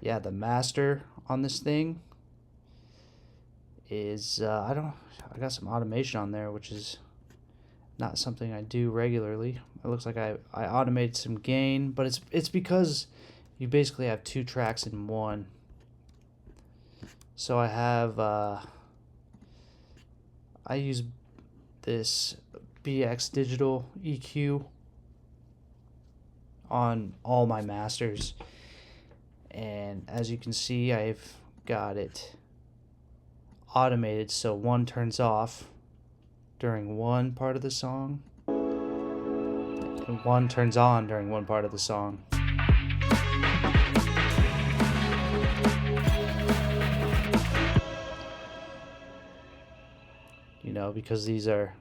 yeah, the master on this thing is I got some automation on there, which is not something I do regularly. It looks like I automated some gain, but it's because you basically have two tracks in one. So I have I use this BX digital EQ on all my masters, and as you can see, I've got it automated so one turns off during one part of the song and one turns on during one part of the song. You know, because they're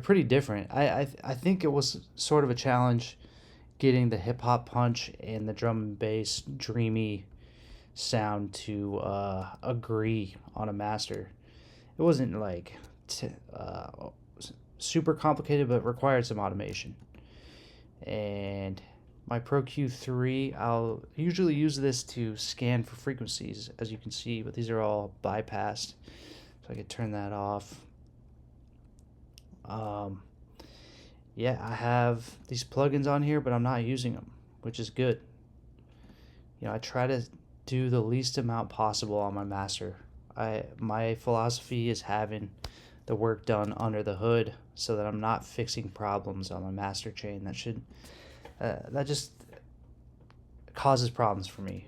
pretty different. I think it was sort of a challenge getting the hip hop punch and the drum and bass dreamy sound to agree on a master. It wasn't like super complicated, but required some automation. And my Pro Q3, I'll usually use this to scan for frequencies, as you can see, but these are all bypassed, so I could turn that off. Yeah, I have these plugins on here, but I'm not using them, which is good. You know, I try to do the least amount possible on my master. My philosophy is having the work done under the hood so that I'm not fixing problems on my master chain that just causes problems for me.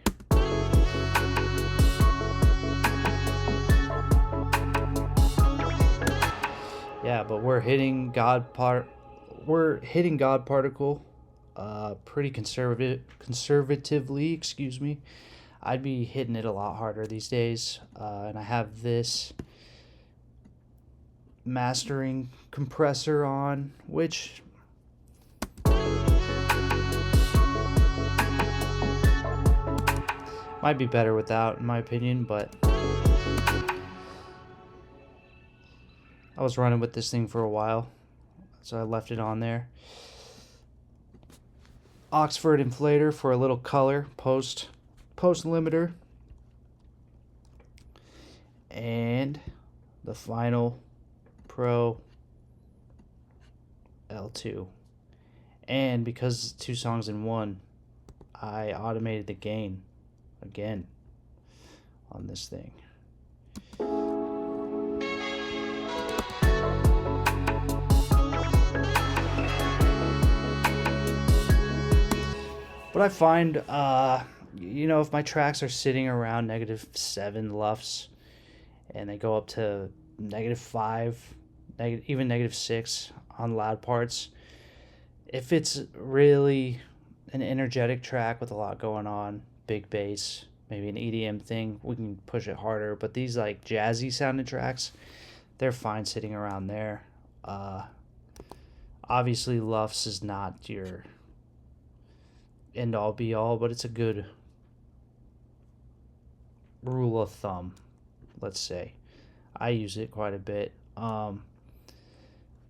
Yeah, but we're hitting God particle pretty conservatively, excuse me. I'd be hitting it a lot harder these days, and I have this mastering compressor on, which might be better without, in my opinion, but I was running with this thing for a while, so I left it on there. Oxford Inflator for a little color, post limiter, and the final Pro L2. And because it's two songs in one, I automated the gain again on this thing. But I find, you know, if my tracks are sitting around -7 LUFS and they go up to -5, even -6 on loud parts, if it's really an energetic track with a lot going on, big bass, maybe an EDM thing, we can push it harder. But these like jazzy sounding tracks, they're fine sitting around there. Obviously LUFS is not your end all be all, but it's a good rule of thumb, let's say. I use it quite a bit.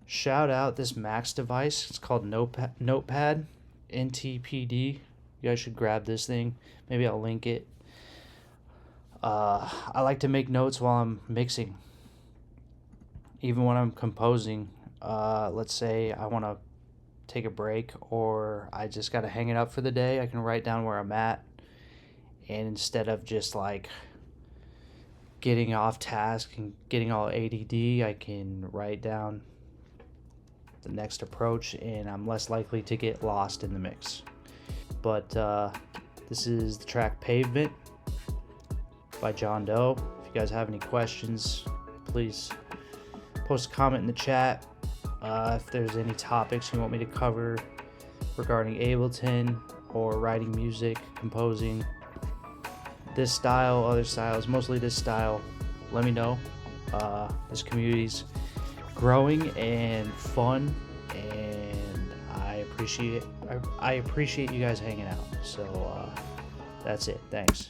Shout out this Max device. It's called Notepad NTPD. You guys should grab this thing. Maybe I'll link it. I like to make notes while I'm mixing, even when I'm composing. Let's say I want to take a break or I just got to hang it up for the day. I can write down where I'm at, and instead of just like getting off task and getting all ADD, I can write down the next approach, and I'm less likely to get lost in the mix. But this is the track Pavement by John Doe. If you guys have any questions, please post a comment in the chat. If there's any topics you want me to cover regarding Ableton or writing music, composing, this style, other styles, mostly this style, let me know. This community's growing and fun, and I appreciate you guys hanging out. So that's it. Thanks.